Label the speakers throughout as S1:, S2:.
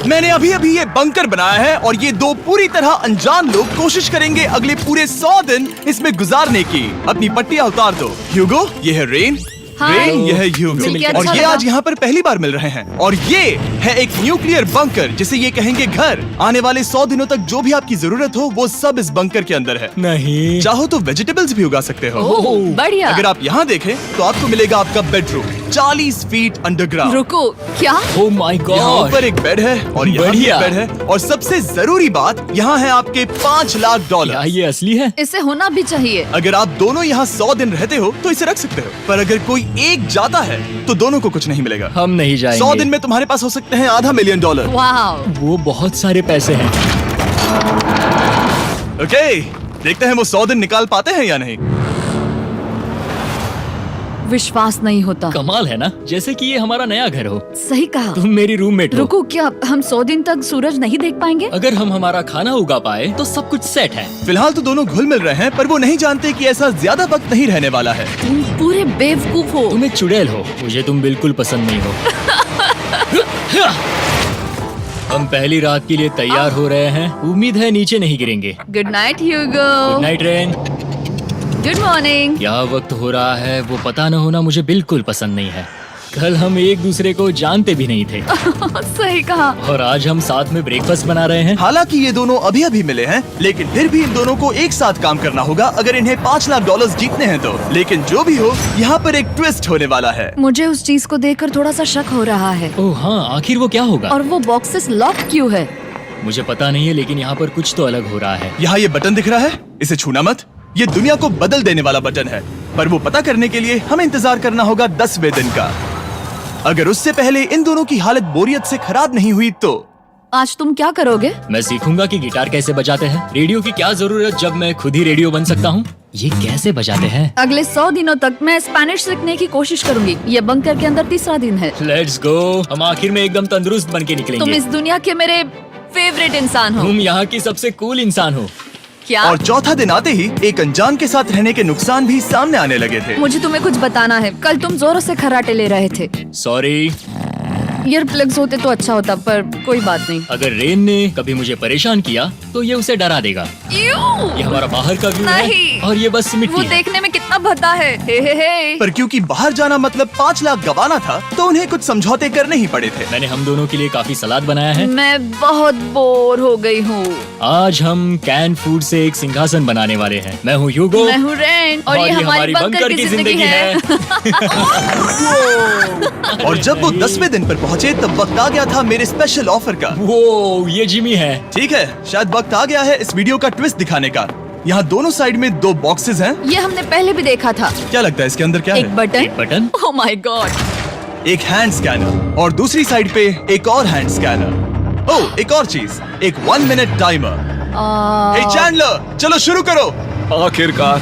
S1: मैंने अभी अभी ये बंकर बनाया है और ये दो पूरी तरह अनजान लोग कोशिश करेंगे अगले पूरे 100 दिन इसमें गुजारने की। अपनी पट्टियाँ उतार दो। ह्यूगो, ये है रेन। रेन, ये है ह्यूगो। और ये आज यहाँ पर पहली बार मिल रहे हैं। और ये है एक न्यूक्लियर बंकर जिसे ये कहेंगे घर। आने वाले 100 दिनों तक जो भी आपकी जरूरत हो वो सब इस बंकर के अंदर है।
S2: नहीं,
S1: चाहो तो वेजिटेबल्स भी उगा सकते हो।
S3: बढ़िया।
S1: अगर आप यहाँ देखें तो आपको मिलेगा आपका बेडरूम 40 फीट अंडरग्राउंड।
S3: रुको, क्या?
S2: ओह माय
S1: यहाँ
S2: गॉड।
S1: ऊपर एक बेड है और यहाँ भी एक
S2: बढ़िया।
S1: बेड है। और सबसे जरूरी बात, यहाँ है आपके $5 लाख।
S2: क्या ये असली है?
S3: इसे होना भी चाहिए।
S1: अगर आप दोनों यहाँ 100 दिन रहते हो तो इसे रख सकते हो, पर अगर कोई एक जाता है तो दोनों को कुछ नहीं मिलेगा।
S2: हम नहीं जाएंगे।
S1: 100 दिन में तुम्हारे पास हो सकते हैं $500 मिलियन।
S3: वाह,
S2: वो बहुत सारे पैसे हैं।
S1: ओके, देखते हैं वो 100 दिन निकाल पाते हैं या नहीं।
S3: विश्वास नहीं होता।
S2: कमाल है ना, जैसे कि ये हमारा नया घर हो।
S3: सही कहा।
S2: तुम मेरी रूममेट हो।
S3: रुको, क्या हम 100 दिन तक सूरज नहीं देख पाएंगे?
S2: अगर हम हमारा खाना उगा पाए तो सब कुछ सेट है।
S1: फिलहाल तो दोनों घुल मिल रहे हैं, पर वो नहीं जानते कि ऐसा ज्यादा वक्त नहीं रहने वाला है।
S3: तुम पूरे बेवकूफ हो।
S2: तुम एक चुड़ैल हो, मुझे तुम बिल्कुल पसंद नहीं हो। हम पहली रात के लिए तैयार हो रहे हैं। उम्मीद है नीचे नहीं गिरेंगे।
S3: Good night Hugo.
S2: Good night Ren.
S3: Good morning.
S2: क्या वक्त हो रहा है वो पता न होना मुझे बिल्कुल पसंद नहीं है। कल हम एक दूसरे को जानते भी नहीं थे
S3: सही कहा।
S2: और आज हम साथ में ब्रेकफास्ट बना रहे हैं।
S1: हालांकि ये दोनों अभी अभी मिले हैं, लेकिन फिर भी इन दोनों को एक साथ काम करना होगा अगर इन्हें $5 लाख जीतने हैं तो। लेकिन जो भी हो, यहाँ पर एक ट्विस्ट होने वाला है।
S3: मुझे उस चीज को देखकर थोड़ा सा शक हो रहा है।
S2: ओह हाँ, आखिर वो क्या होगा?
S3: और वो बॉक्सेस लॉक क्यों है?
S2: मुझे पता नहीं है, लेकिन यहाँ पर कुछ तो अलग हो रहा है।
S1: यहाँ ये बटन दिख रहा है, इसे छूना मत। ये दुनिया को बदल देने वाला बटन है, पर वो पता करने के लिए हमें इंतजार करना होगा 10वें दिन का। अगर उससे पहले इन दोनों की हालत बोरियत से खराब नहीं हुई तो
S3: आज तुम क्या करोगे?
S2: मैं सीखूंगा कि गिटार कैसे बजाते हैं। रेडियो की क्या जरूरत जब मैं खुद ही रेडियो बन सकता हूँ। ये कैसे बजाते हैं?
S3: अगले 100 दिनों तक मैं स्पेनिश सीखने की कोशिश करूंगी। ये बंकर के अंदर तीसरा दिन है।
S2: Let's go. हम आखिर में एकदम तंदुरुस्त बन के
S3: तुम
S2: निकलेंगे।
S3: इस दुनिया के मेरे फेवरेट इंसान हो।
S2: तुम यहाँ की सबसे कूल इंसान हो।
S3: क्या?
S1: और चौथा दिन आते ही एक अनजान के साथ रहने के नुकसान भी सामने आने लगे थे।
S3: मुझे तुम्हें कुछ बताना है। कल तुम जोरों से खर्राटे ले रहे थे।
S2: सॉरी।
S3: ईयर प्लग्स होते तो अच्छा होता, पर कोई बात नहीं।
S2: अगर रेन ने कभी मुझे परेशान किया तो ये उसे डरा देगा। ये हमारा बाहर का व्यू है
S3: नहीं।
S2: और ये बस
S3: वो
S2: मिट्टी है।
S3: देखने में कितना भद्दा है। हे।
S1: पर क्योंकि बाहर जाना मतलब 5 लाख गंवाना था, तो उन्हें कुछ समझौते करने ही पड़े थे।
S2: मैंने हम दोनों के लिए काफी सलाद बनाया है।
S3: मैं बहुत बोर हो गई हूँ।
S2: आज हम कैन फूड से एक सिंहासन बनाने वाले हैं। मैं हूँ ह्यूगो।
S3: मैं हूँ रेन और ये हमारी बंकर की जिंदगी है।
S1: और जब वो 10वें दिन पर पहुँचे तब वक्त आ गया था मेरे स्पेशल ऑफर का।
S2: वो ये जिमी है।
S1: ठीक है, शायद वक्त आ गया है इस वीडियो का ट्विस्ट दिखाने का। यहाँ दोनों साइड में 2 बॉक्सेस हैं।
S3: ये हमने पहले भी देखा था।
S1: क्या लगता है इसके अंदर क्या
S3: एक
S1: है?
S3: Button.
S2: Button.
S3: Oh my God.
S1: एक हैंड स्कैनर और दूसरी साइड पे एक और हैंड स्कैनर। ओह, एक और चीज, एक 1 मिनट टाइमर। हे चैंडलर, चलो शुरू करो।
S4: आखिरकार।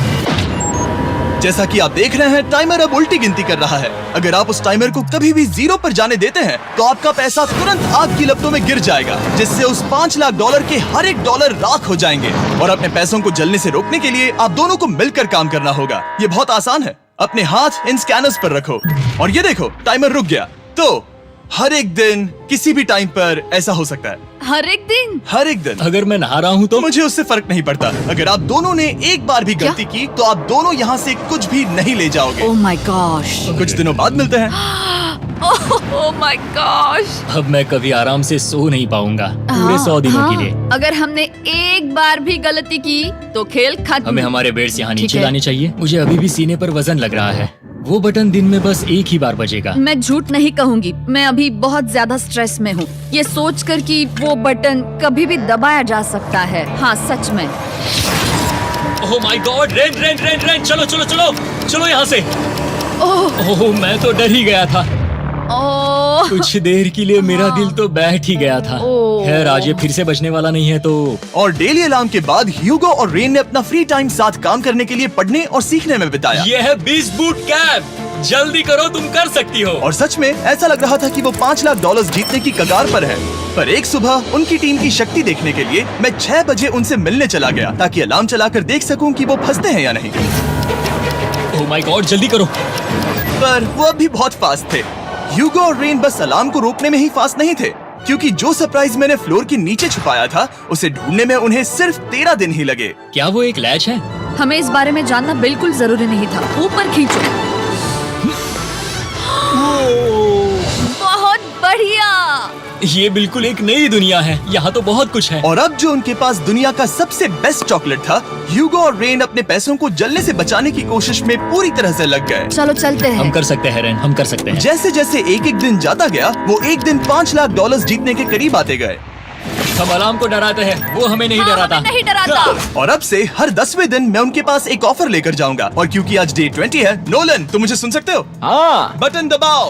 S1: जैसा कि आप देख रहे हैं, टाइमर अब उल्टी गिनती कर रहा है। अगर आप उस टाइमर को कभी भी 0 पर जाने देते हैं तो आपका पैसा तुरंत आग की लपटों में गिर जाएगा, जिससे उस $5 लाख के हर एक डॉलर राख हो जाएंगे। और अपने पैसों को जलने से रोकने के लिए आप दोनों को मिलकर काम करना होगा। ये बहुत आसान है। अपने हाथ इन स्कैनर्स पर रखो और ये देखो, टाइमर रुक गया। तो हर एक दिन किसी भी टाइम पर ऐसा हो सकता है।
S3: हर एक दिन?
S1: हर एक दिन।
S2: अगर मैं नहा रहा हूँ तो
S1: मुझे उससे फर्क नहीं पड़ता। अगर आप दोनों ने एक बार भी गलती की तो आप दोनों यहाँ से कुछ भी नहीं ले जाओगे।
S3: Oh my gosh.
S1: कुछ दिनों बाद मिलते हैं।
S3: Oh my gosh.
S2: अब मैं कभी आराम से सो नहीं पाऊंगा पूरे 100 दिनों के लिए।
S3: अगर हमने एक बार भी गलती की तो खेल खत्म।
S2: हमें हमारे बेड से यहाँ
S3: ठीक
S2: नीचे
S3: है।
S2: लाने चाहिए। मुझे अभी भी सीने पर वजन लग रहा है। वो बटन दिन में बस एक ही बार बजेगा।
S3: मैं झूठ नहीं कहूंगी, मैं अभी बहुत ज्यादा स्ट्रेस में हूँ, ये सोचकर कि वो बटन कभी भी दबाया जा सकता है। हाँ सच में।
S2: ओह my God, rain rain rain rain, चलो चलो चलो चलो यहाँ से। ओह मैं तो डर ही गया था।
S3: ओह
S2: कुछ देर के लिए मेरा दिल तो बैठ ही गया था।
S3: ओह।
S2: खैर आज ये फिर से बचने वाला नहीं है तो।
S1: और डेली अलार्म के बाद ह्यूगो और रेन ने अपना फ्री टाइम साथ काम करने के लिए पढ़ने और सीखने में बिताया।
S2: ये है 20 बूट कैप। जल्दी करो, तुम कर सकती हो।
S1: और सच में ऐसा लग रहा था कि वो $5 लाख जीतने की कगार पर है। पर एक सुबह उनकी टीम की शक्ति देखने के लिए मैं 6 बजे उनसे मिलने चला गया, ताकि अलार्म चलाकर देख सकूं कि वो फंसते हैं या नहीं।
S2: ओह माय गॉड, जल्दी करो।
S1: पर वो अब भी बहुत फास्ट थे। ह्यूगो और रेन बस अलार्म को रोकने में ही फास्ट नहीं थे, क्योंकि जो सरप्राइज मैंने फ्लोर के नीचे छुपाया था उसे ढूंढने में उन्हें सिर्फ 13 दिन ही लगे।
S2: क्या वो एक लैच है?
S3: हमें इस बारे में जानना बिल्कुल जरूरी नहीं था। ऊपर खींचो। बहुत बढ़िया।
S2: ये बिल्कुल एक नई दुनिया है, यहाँ तो बहुत कुछ है।
S1: और अब जो उनके पास दुनिया का सबसे बेस्ट चॉकलेट था, ह्यूगो और रेन अपने पैसों को जलने से बचाने की कोशिश में पूरी तरह से लग गए।
S3: चलो चलते
S2: हम
S3: हैं।
S2: कर सकते हैं रेन, हम कर सकते हैं।
S1: जैसे जैसे एक एक दिन जाता गया वो एक दिन $5 लाख जीतने के करीब आते गए।
S2: हम अलार्म को डराते हैं, वो हमें नहीं
S3: हाँ,
S2: डराता।
S3: हमें नहीं डराता।
S1: और अब से हर 10वें दिन मैं उनके पास एक ऑफर लेकर जाऊंगा। और क्योंकि आज डे 20 है, नोलन तुम मुझे सुन सकते हो?
S2: हाँ।
S1: बटन दबाओ।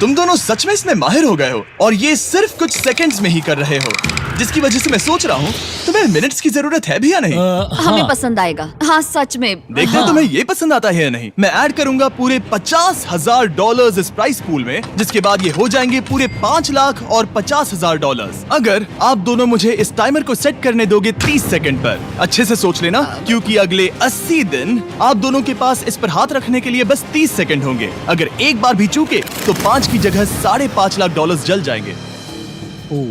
S1: तुम दोनों सच में इसमें माहिर हो गए हो और ये सिर्फ कुछ सेकंड्स में ही कर रहे हो, जिसकी वजह से मैं सोच रहा हूँ तुम्हें मिनट्स की जरूरत है भी या नहीं।
S3: हमें
S2: हाँ।
S3: पसंद आएगा। हाँ सच में।
S1: देखते हैं तुम्हें ये पसंद आता है या नहीं। मैं ऐड करूंगा पूरे $50,000 इस प्राइस पूल में, जिसके बाद ये हो जाएंगे पूरे $5 लाख और $50,000 अगर आप दोनों मुझे इस टाइमर को सेट करने दोगे 30 सेकंड पर। अच्छे से सोच लेना, क्योंकि अगले 80 दिन आप दोनों के पास इस पर हाथ रखने के लिए बस 30 सेकंड होंगे। अगर एक बार भी चूके तो 5 की जगह $5.5 लाख जल जाएंगे।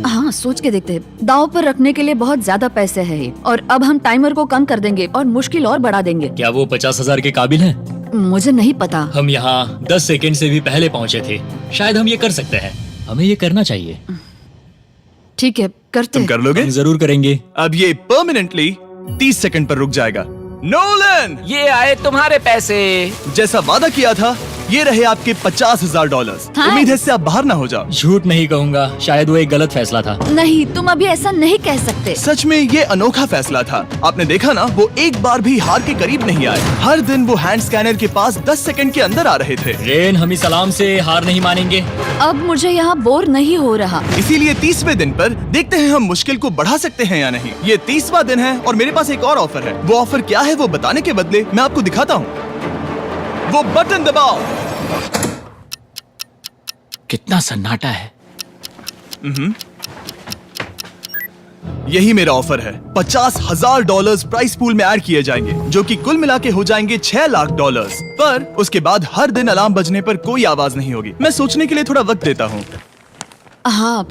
S3: हाँ सोच के देखते हैं। दांव पर रखने के लिए बहुत ज्यादा पैसे है ये। और अब हम टाइमर को कम कर देंगे और मुश्किल और बढ़ा देंगे।
S2: क्या वो 50,000 के काबिल हैं?
S3: मुझे नहीं पता।
S2: हम यहाँ 10 सेकंड से भी पहले पहुँचे थे। शायद हम ये कर सकते हैं। हमें ये करना चाहिए।
S3: ठीक है करते
S1: तुम
S3: हैं।
S1: कर लोगे?
S2: हम जरूर करेंगे।
S1: अब ये परमानेंटली 30 सेकंड पर रुक जाएगा। नोलन,
S4: ये आए तुम्हारे पैसे।
S1: जैसा वादा किया था, ये रहे आपके $50,000।
S3: हाँ।
S1: उम्मीद है इससे आप बाहर ना हो जाओ।
S2: झूठ नहीं कहूँगा, शायद वो एक गलत फैसला था।
S3: नहीं तुम अभी ऐसा नहीं कह सकते।
S1: सच में ये अनोखा फैसला था। आपने देखा ना, वो एक बार भी हार के करीब नहीं आए। हर दिन वो हैंड स्कैनर के पास 10 सेकंड के अंदर आ रहे थे।
S2: रेन, हम इस अलार्म से हार नहीं मानेंगे।
S3: अब मुझे यहाँ बोर नहीं हो रहा।
S1: इसीलिए 30वें दिन पर देखते हैं हम मुश्किल को बढ़ा सकते हैं या नहीं। ये 30वां दिन है और मेरे पास एक और ऑफर है। वो ऑफर क्या है वो बताने के बदले मैं आपको दिखाता हूँ। वो बटन दबाओ।
S4: कितना सन्नाटा है।
S1: यही मेरा ऑफर है। $50,000 प्राइस पूल में ऐड किए जाएंगे, जो कि कुल मिला के हो जाएंगे $6 लाख। पर उसके बाद हर दिन अलार्म बजने पर कोई आवाज नहीं होगी। मैं सोचने के लिए थोड़ा वक्त देता हूँ।
S3: हाँ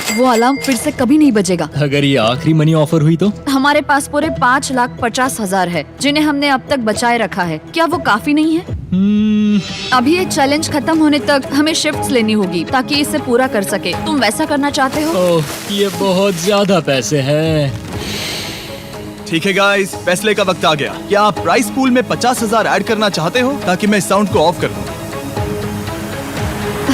S3: वो अलार्म फिर से कभी नहीं बजेगा।
S2: अगर ये आखिरी मनी ऑफर हुई तो?
S3: हमारे पास पूरे $5,50,000 है, जिन्हें हमने अब तक बचाए रखा है। क्या वो काफी नहीं है? अभी ये चैलेंज खत्म होने तक हमें शिफ्ट्स लेनी होगी ताकि इसे पूरा कर सके। तुम वैसा करना चाहते हो?
S2: ओह, ये बहुत ज्यादा पैसे हैं।
S1: ठीक है गाइस, फैसले का वक्त आ गया। क्या आप प्राइस पूल में 50,000 ऐड करना चाहते हो ताकि मैं साउंड को ऑफ कर दूं?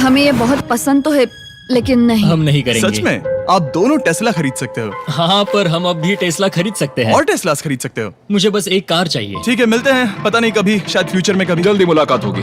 S3: हमें ये बहुत पसंद तो है, लेकिन नहीं।
S2: हम नहीं करेंगे।
S1: सच में? आप दोनों टेस्ला खरीद सकते हो
S2: हाँ, पर हम अब भी टेस्ला खरीद सकते हैं।
S1: और टेस्लास खरीद सकते हो।
S2: मुझे बस एक कार चाहिए।
S1: ठीक है, मिलते हैं। पता नहीं कभी, शायद फ्यूचर में कभी।
S4: जल्दी मुलाकात होगी।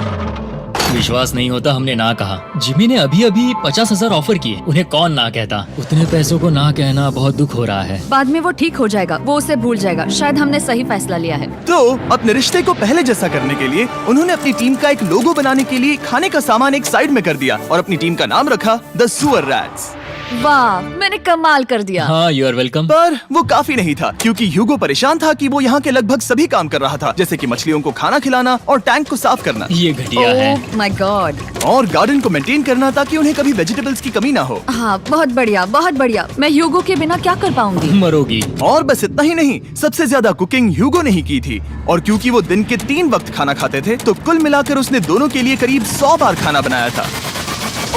S2: विश्वास नहीं होता हमने ना कहा। जिमी ने अभी अभी 50,000 ऑफर किए। उन्हें कौन ना कहता। उतने पैसों को ना कहना बहुत दुख हो रहा है।
S3: बाद में वो ठीक हो जाएगा, वो उसे भूल जाएगा। शायद हमने सही फैसला लिया है।
S1: तो अपने रिश्ते को पहले जैसा करने के लिए उन्होंने अपनी टीम का एक लोगो बनाने के लिए खाने का सामान एक साइड में कर दिया और अपनी टीम का नाम रखा द सुअर रैट्स।
S3: वाह, मैंने कमाल कर दिया।
S2: हाँ, यू आर वेलकम।
S1: पर वो काफी नहीं था, क्योंकि ह्यूगो परेशान था कि वो यहाँ के लगभग सभी काम कर रहा था, जैसे कि मछलियों को खाना खिलाना और टैंक को साफ करना
S2: ये घटिया है।
S3: ओह माय गॉड।
S1: और गार्डन को मेंटेन करना ताकि उन्हें कभी वेजिटेबल्स की कमी ना हो।
S3: हाँ बहुत बढ़िया, बहुत बढ़िया। मैं ह्यूगो के बिना क्या कर पाऊंगी?
S2: मरोगी।
S1: और बस इतना ही नहीं, सबसे ज्यादा कुकिंग ह्यूगो ने ही की थी। और क्योंकि वो दिन के 3 वक्त खाना खाते थे, तो कुल मिलाकर उसने दोनों के लिए करीब 100 बार खाना बनाया था।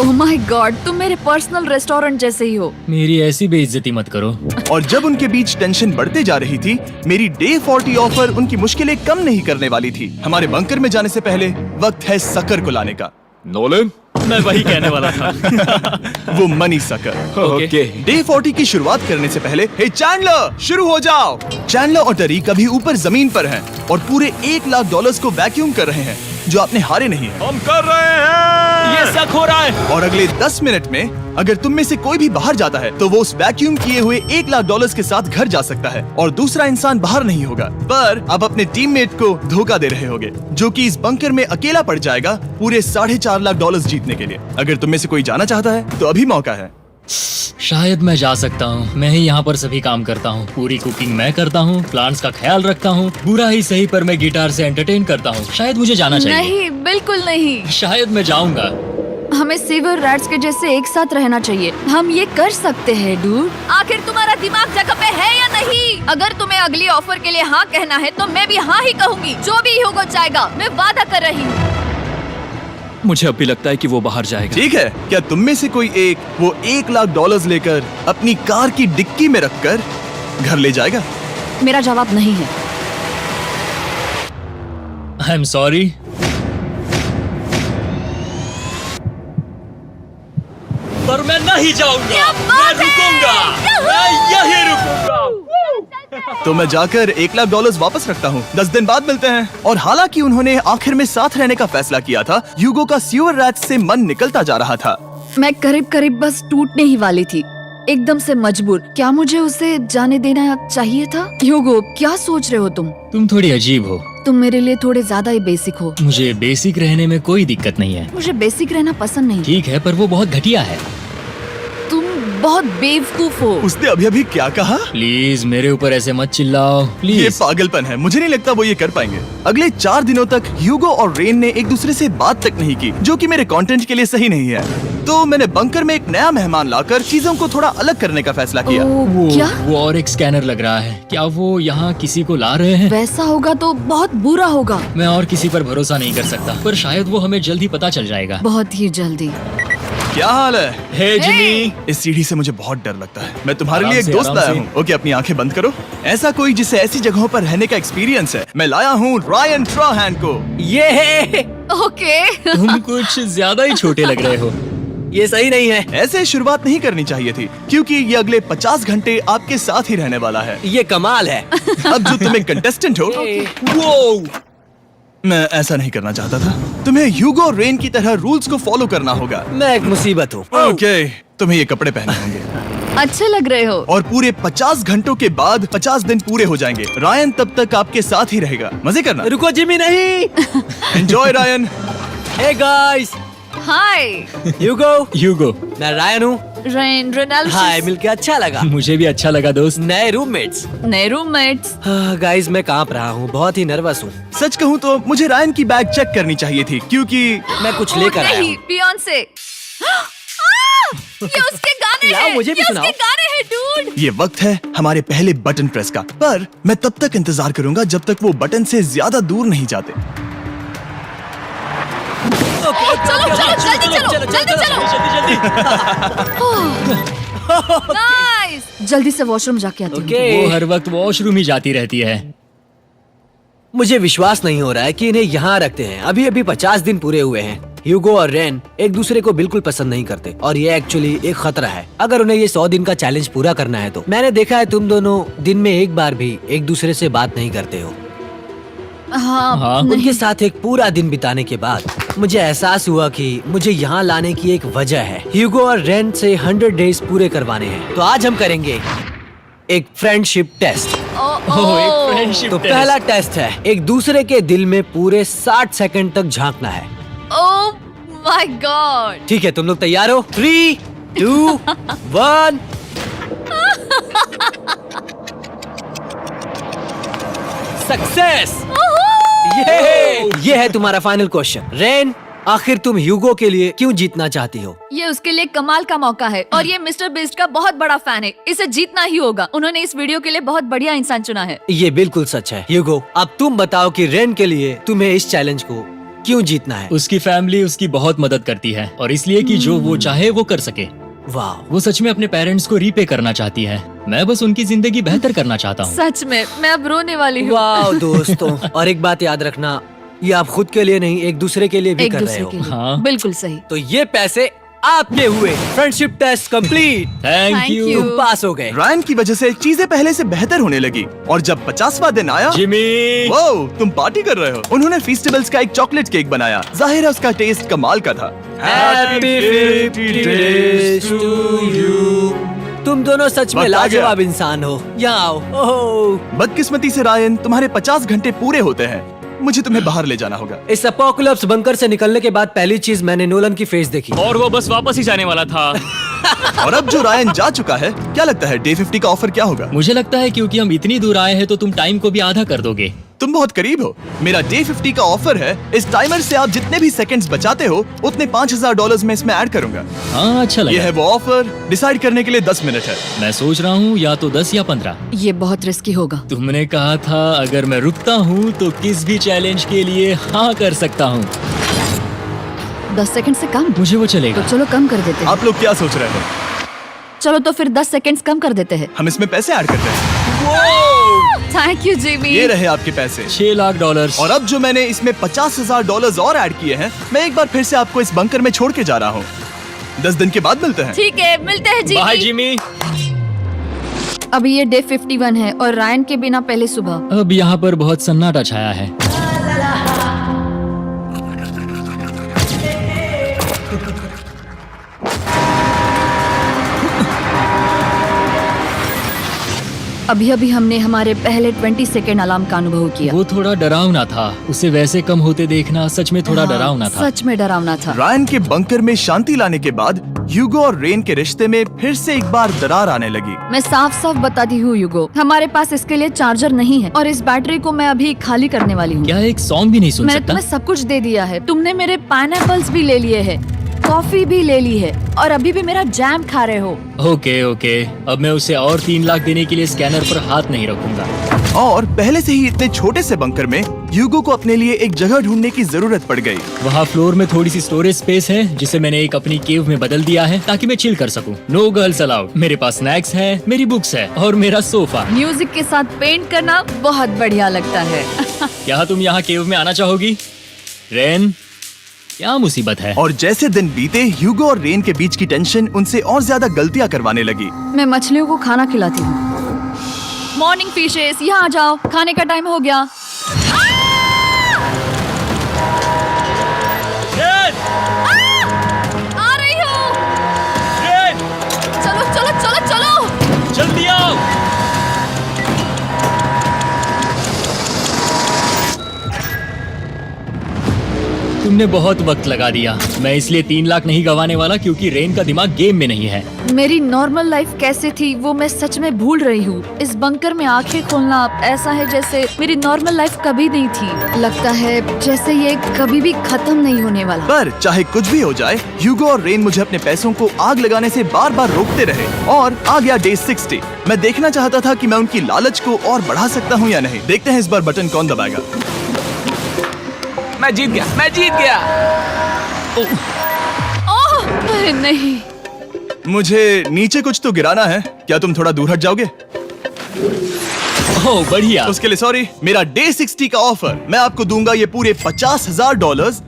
S3: ओह माय गॉड, तुम मेरे पर्सनल रेस्टोरेंट जैसे ही हो।
S2: मेरी ऐसी बेइज्जती मत करो।
S1: और जब उनके बीच टेंशन बढ़ते जा रही थी, मेरी डे 40 ऑफर उनकी मुश्किलें कम नहीं करने वाली थी। हमारे बंकर में जाने से पहले वक्त है सकर को लाने का।
S4: नोलन,
S2: मैं वही कहने वाला था।
S1: वो मनी सकर।
S4: ओके।
S1: डे 40 की शुरुआत करने से पहले, हे चैंडलर, शुरू हो जाओ। चैंडलर और टरीक अभी ऊपर जमीन पर हैं और पूरे $1 लाख को वैक्यूम कर रहे हैं, जो आपने हारे नहीं है।
S4: हम कर रहे हैं।
S2: ये शक हो रहा है।
S1: और अगले 10 मिनट में अगर तुम में से कोई भी बाहर जाता है, तो वो उस वैक्यूम किए हुए $1 लाख के साथ घर जा सकता है और दूसरा इंसान बाहर नहीं होगा। पर अब अपने टीममेट को धोखा दे रहे होगे, जो कि इस बंकर में अकेला पड़ जाएगा पूरे $4.5 लाख जीतने के लिए। अगर तुम में से कोई जाना चाहता है तो अभी मौका है।
S2: शायद मैं जा सकता हूँ। मैं ही यहाँ पर सभी काम करता हूँ। पूरी कुकिंग मैं करता हूँ, प्लांट्स का ख्याल रखता हूँ। बुरा ही सही, पर मैं गिटार से एंटरटेन करता हूँ। शायद मुझे जाना चाहिए।
S3: नहीं, बिल्कुल नहीं।
S2: शायद मैं जाऊंगा।
S3: हमें सीवर रैट्स के जैसे एक साथ रहना चाहिए। हम ये कर सकते हैं डूड। आखिर तुम्हारा दिमाग जगह पे है या नहीं? अगर तुम्हें अगली ऑफर के लिए हाँ कहना है तो मैं भी हाँ ही कहूँगी। जो भी ह्यूगो चाहेगा, मैं वादा कर रही हूँ।
S5: मुझे अब भी लगता है कि वो बाहर जाएगा।
S1: ठीक है, क्या तुम में से कोई एक वो $1,00,000 लेकर अपनी कार की डिक्की में रखकर घर ले जाएगा?
S3: मेरा जवाब नहीं है।
S2: I am sorry. पर मैं नहीं जाऊंगा, मैं रुकूंगा, मैं यही रुकूंगा।
S1: तो मैं जाकर $1,00,000 वापस रखता हूँ। 10 दिन बाद मिलते हैं। और हालांकि उन्होंने आखिर में साथ रहने का फैसला किया था, ह्यूगो का सीवर रैट्स से मन निकलता जा रहा था।
S3: मैं करीब करीब बस टूटने ही वाली थी, एकदम से मजबूर। क्या मुझे उसे जाने देना चाहिए था? ह्यूगो, क्या सोच रहे हो तुम?
S2: तुम थोड़ी अजीब हो।
S3: तुम मेरे लिए थोड़े ज्यादा ही बेसिक हो।
S2: मुझे बेसिक रहने में कोई दिक्कत नहीं है।
S3: मुझे बेसिक रहना पसंद नहीं।
S2: ठीक है, पर वो बहुत घटिया है।
S3: तुम बहुत बेवकूफ हो।
S1: उसने अभी अभी क्या कहा?
S2: प्लीज मेरे ऊपर ऐसे मत चिल्लाओ,
S1: ये
S2: प्लीज।
S1: पागलपन है। मुझे नहीं लगता वो ये कर पाएंगे। अगले 4 दिनों तक ह्यूगो और रेन ने एक दूसरे से बात तक नहीं की, जो कि मेरे कंटेंट के लिए सही नहीं है। तो मैंने बंकर में एक नया मेहमान लाकर चीजों को थोड़ा अलग करने का फैसला किया।
S3: ओ, क्या?
S2: वो और एक स्कैनर लग रहा है। क्या वो यहाँ किसी को ला रहे हैं?
S3: वैसा होगा तो बहुत बुरा होगा।
S2: मैं और किसी पर भरोसा नहीं कर सकता, पर शायद वो हमें जल्द ही पता चल जाएगा।
S3: बहुत ही जल्दी।
S1: क्या हाल है?
S2: हे जिमी।
S1: इस सीढ़ी से मुझे बहुत डर लगता है। मैं तुम्हारे
S2: आराम
S1: लिए एक
S2: से,
S1: दोस्त
S2: आराम
S1: लाया
S2: से।
S1: हूँ। ओके, अपनी आंखें बंद करो। ऐसा कोई जिसे ऐसी जगहों पर रहने का एक्सपीरियंस है। मैं लाया हूँ रायन ट्राहैन को।
S5: ये है,
S3: ओके।
S2: तुम कुछ ज्यादा ही छोटे लग रहे हो।
S5: ये सही नहीं है।
S1: ऐसे शुरुआत नहीं करनी चाहिए थी, क्योंकि ये अगले 50 घंटे आपके साथ ही रहने वाला है।
S5: ये कमाल है।
S1: अब जो तुम एक कंटेस्टेंट हो,
S5: वो
S1: मैं ऐसा नहीं करना चाहता था। तुम्हें ह्यूगो और रेन की तरह रूल्स को फॉलो करना होगा।
S5: मैं एक मुसीबत हूँ।
S1: ओके, तुम्हें ये कपड़े पहनने होंगे।
S3: अच्छे लग रहे हो।
S1: और पूरे 50 घंटों के बाद 50 दिन पूरे हो जाएंगे। रायन तब तक आपके साथ ही रहेगा। मजे करना।
S5: रुको जिमी, नहीं।
S1: Enjoy Ryan.
S5: हे गाइस,
S3: हाय
S5: ह्यूगो।
S2: ह्यूगो।
S5: मैं रायन हूँ।
S3: रेनाल्ड।
S5: हाय, मिलके अच्छा लगा।
S2: मुझे भी अच्छा लगा दोस्त।
S5: नए रूममेट्स।
S3: नए रूममेट्स।
S5: गाइस, मैं कांप रहा हूँ, बहुत ही नर्वस हूँ।
S1: सच कहूँ तो मुझे रायन की बैग चेक करनी चाहिए थी, क्योंकि
S5: मैं कुछ लेकर आया
S3: नहीं,
S5: हूँ।
S3: बियॉन्से। ये उसके गाने
S5: लाओ,
S3: हैं।
S5: मुझे भी
S3: ये
S5: सुनाओ।
S3: उसके गाने हैं डूड।
S1: ये वक्त है हमारे पहले बटन प्रेस का। पर मैं तब तक इंतजार करूंगा जब तक वो बटन से ज्यादा दूर नहीं जाते।
S3: चलो चलो जल्दी चलो। नाइस। जल्दी से वॉशरूम जाके आती हूँ।
S2: वो हर वक्त वॉशरूम ही जाती रहती है।
S5: मुझे विश्वास नहीं हो रहा है कि इन्हें यहाँ रखते हैं। अभी अभी 50 दिन पूरे हुए हैं। ह्यूगो और रेन एक दूसरे को बिल्कुल पसंद नहीं करते और ये एक्चुअली एक खतरा है। अगर उन्हें ये 100 दिन का चैलेंज पूरा करना है तो। मैंने देखा है तुम दोनों दिन में एक बार भी एक दूसरे से बात नहीं करते हो।
S2: हाँ।
S5: उनके साथ एक पूरा दिन बिताने के बाद मुझे एहसास हुआ कि मुझे यहाँ लाने की एक वजह है। ह्यूगो और रेन से 100 डेज पूरे करवाने हैं। तो आज हम करेंगे एक फ्रेंडशिप टेस्ट।
S2: एक फ्रेंडशिप
S5: तो
S2: टेस्ट।
S5: पहला टेस्ट है, एक दूसरे के दिल में पूरे 60 सेकंड तक झांकना है।
S3: ओह माय गॉड।
S5: ठीक है, तुम लोग तैयार हो? 3, 2, 1। सक्सेस। ये है तुम्हारा फाइनल क्वेश्चन। रेन, आखिर तुम ह्यूगो के लिए क्यों जीतना चाहती हो?
S3: ये उसके लिए कमाल का मौका है और ये मिस्टर बीस्ट का बहुत बड़ा फैन है। इसे जीतना ही होगा। उन्होंने इस वीडियो के लिए बहुत बढ़िया इंसान चुना है।
S5: ये बिल्कुल सच है। ह्यूगो, अब तुम बताओ कि रेन के लिए तुम्हें इस चैलेंज को क्यों जीतना है?
S2: उसकी फैमिली उसकी बहुत मदद करती है और इसलिए कि जो वो चाहे वो कर सके।
S5: वाह,
S2: वो सच में अपने पेरेंट्स को रीपे करना चाहती है। मैं बस उनकी जिंदगी बेहतर करना चाहता हूँ।
S3: सच में मैं अब रोने वाली हूँ।
S5: वाह दोस्तों। और एक बात याद रखना, ये आप खुद के लिए नहीं, एक दूसरे के लिए भी
S3: एक
S5: कर रहे
S3: दूसरे
S5: हो।
S3: के लिए।
S2: हाँ।
S3: बिल्कुल सही।
S5: तो ये पैसे आपके हुए। Friendship test complete.
S2: Thank
S3: Thank
S2: you
S3: you।
S5: तुम पास हो गए।
S1: रायन की वजह से चीजें पहले से बेहतर होने लगी। और जब 50वां दिन आया,
S2: जिमी।
S1: वो तुम पार्टी कर रहे हो। उन्होंने फीस्टेबल्स का एक चॉकलेट केक बनाया। जाहिर है उसका टेस्ट कमाल का था।
S5: Happy 50 days to you। तुम दोनों सच में
S1: वक्त आ गया।
S5: लाजवाब इंसान हो। यहाँ आओ। ओह,
S1: बदकिस्मती से रायन, तुम्हारे 50 घंटे पूरे होते हैं। मुझे तुम्हें बाहर ले जाना होगा।
S5: इस अपोकलिप्स बंकर से निकलने के बाद पहली चीज मैंने नोलन की फेस देखी।
S2: और वो बस वापस ही जाने वाला था।
S1: और अब जो रायन जा चुका है, क्या लगता है डे 50 का ऑफर क्या होगा?
S2: मुझे लगता है क्योंकि हम इतनी दूर आए हैं तो तुम टाइम को भी आधा कर दोगे।
S1: तुम बहुत करीब हो। मेरा डे 50 का ऑफर है। इस टाइमर से आप जितने भी सेकंड्स बचाते हो उतने $5000 में इसमें ऐड करूंगा।
S2: हाँ अच्छा
S1: ये
S2: लगा।
S1: है वो ऑफर। डिसाइड करने के लिए 10 मिनट है।
S2: मैं सोच रहा हूँ या तो 10 या 15।
S3: ये बहुत रिस्की होगा।
S2: तुमने कहा था अगर मैं रुकता हूँ तो किस भी चैलेंज के लिए हाँ कर सकता हूँ।
S3: 10 सेकंड से कम?
S2: मुझे वो
S3: तो
S2: चलेगा।
S3: चलो कम कर देते हैं।
S1: आप लोग क्या सोच रहे हो?
S3: चलो तो फिर 10 सेकंड्स कम कर देते हैं।
S1: हम इसमें पैसे ऐड करते हैं।
S3: Thank you Jimmy.
S1: ये रहे आपके पैसे।
S2: $6 लाख।
S1: और अब जो मैंने इसमें $50,000 और ऐड किए हैं, मैं एक बार फिर से आपको इस बंकर में छोड़ के जा रहा हूँ। 10 दिन के बाद मिलते हैं।
S3: ठीक है, मिलते हैं
S2: बाय
S3: जिमी।
S2: जिमी।
S3: अभी ये डे 51 है और रायन के बिना पहले सुबह।
S2: अब यहाँ पर बहुत सन्नाटा छाया है।
S3: अभी अभी हमने हमारे पहले 20 सेकेंड अलार्म का अनुभव किया।
S2: वो थोड़ा डरावना था। उसे वैसे कम होते देखना सच में थोड़ा
S3: हाँ,
S2: डरावना था।
S3: सच में डरावना था।
S1: रायन के बंकर में शांति लाने के बाद ह्यूगो और रेन के रिश्ते में फिर से एक बार दरार आने लगी।
S3: मैं साफ साफ बताती हूँ यूगो, हमारे पास इसके लिए चार्जर नहीं है और इस बैटरी को मैं अभी खाली करने वाली हूँ।
S2: क्या एक सॉन्ग भी नहीं सुन
S3: मैंने
S2: सकता?
S3: तुम्हें सब कुछ दे दिया है। तुमने मेरे पाइनएप्पल्स भी ले लिए हैं, कॉफी भी ले ली है और अभी भी मेरा जैम खा रहे हो।
S2: ओके ओके, अब मैं उसे और 3 लाख देने के लिए स्कैनर पर हाथ नहीं रखूंगा।
S1: और पहले से ही इतने छोटे से बंकर में ह्यूगो को अपने लिए एक जगह ढूंढने की जरूरत पड़ गई।
S2: वहाँ फ्लोर में थोड़ी सी स्टोरेज स्पेस है जिसे मैंने एक अपनी केव में बदल दिया है ताकि मैं चिल कर सकूं। No girls allowed. मेरे पास स्नैक्स है, मेरी बुक्स है और मेरा सोफा।
S3: म्यूजिक के साथ पेंट करना बहुत बढ़िया लगता है।
S2: क्या तुम यहाँ केव में आना चाहोगी? रेन, क्या मुसीबत है?
S1: और जैसे दिन बीते, ह्यूगो और रेन के बीच की टेंशन उनसे और ज्यादा गलतियां करवाने लगी।
S3: मैं मछलियों को खाना खिलाती हूँ। मॉर्निंग फिशेस, यहाँ आ जाओ, खाने का टाइम हो गया।
S2: रेन!
S3: आ रही हूँ।
S2: रेन!
S3: चलो चलो चलो चलो।
S2: जल्दी आओ। तुमने बहुत वक्त लगा दिया। मैं इसलिए 3 लाख नहीं गंवाने वाला क्योंकि रेन का दिमाग गेम में नहीं है।
S3: मेरी नॉर्मल लाइफ कैसे थी वो मैं सच में भूल रही हूँ। इस बंकर में आंखें खोलना ऐसा है जैसे मेरी नॉर्मल लाइफ कभी नहीं थी। लगता है जैसे ये कभी भी खत्म नहीं होने वाला।
S1: पर चाहे कुछ भी हो जाए, ह्यूगो और रेन मुझे अपने पैसों को आग लगाने से बार बार रोकते रहे। और आ गया डे 60। मैं देखना चाहता था कि मैं उनकी लालच को और बढ़ा सकता हूँ या नहीं। देखते हैं इस बार बटन कौन दबाएगा।
S4: मैं जीत गया, मैं जीत गया।
S3: ओह, अरे नहीं।
S1: मुझे नीचे कुछ तो गिराना है। क्या तुम थोड़ा दूर हट जाओगे?
S2: ओह बढ़िया।
S1: उसके लिए सॉरी। मेरा डे 60 का ऑफर, मैं आपको दूंगा ये पूरे $50,000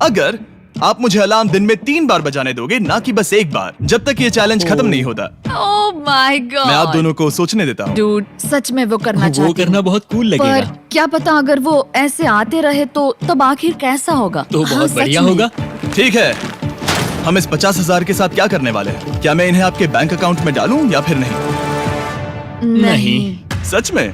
S1: अगर आप मुझे अलार्म दिन में 3 बार बजाने दोगे, ना कि बस एक बार, जब तक ये चैलेंज खत्म नहीं होता।
S3: ओह माय गॉड।
S1: मैं आप दोनों को सोचने देता हूँ।
S3: डूड, सच में वो करना चाहती
S2: वो
S3: हूँ।
S2: करना बहुत कूल
S3: पर
S2: लगेगा।
S3: क्या पता अगर वो ऐसे आते रहे तो तब आखिर कैसा होगा?
S2: तो
S3: हाँ,
S2: बहुत
S3: सच
S2: बढ़िया
S3: में।
S2: होगा।
S1: ठीक है, हम इस 50,000 के साथ क्या करने वाले हैं? क्या मैं इन्हें आपके बैंक अकाउंट में डालूं या फिर नहीं?
S2: नहीं।
S1: सच में?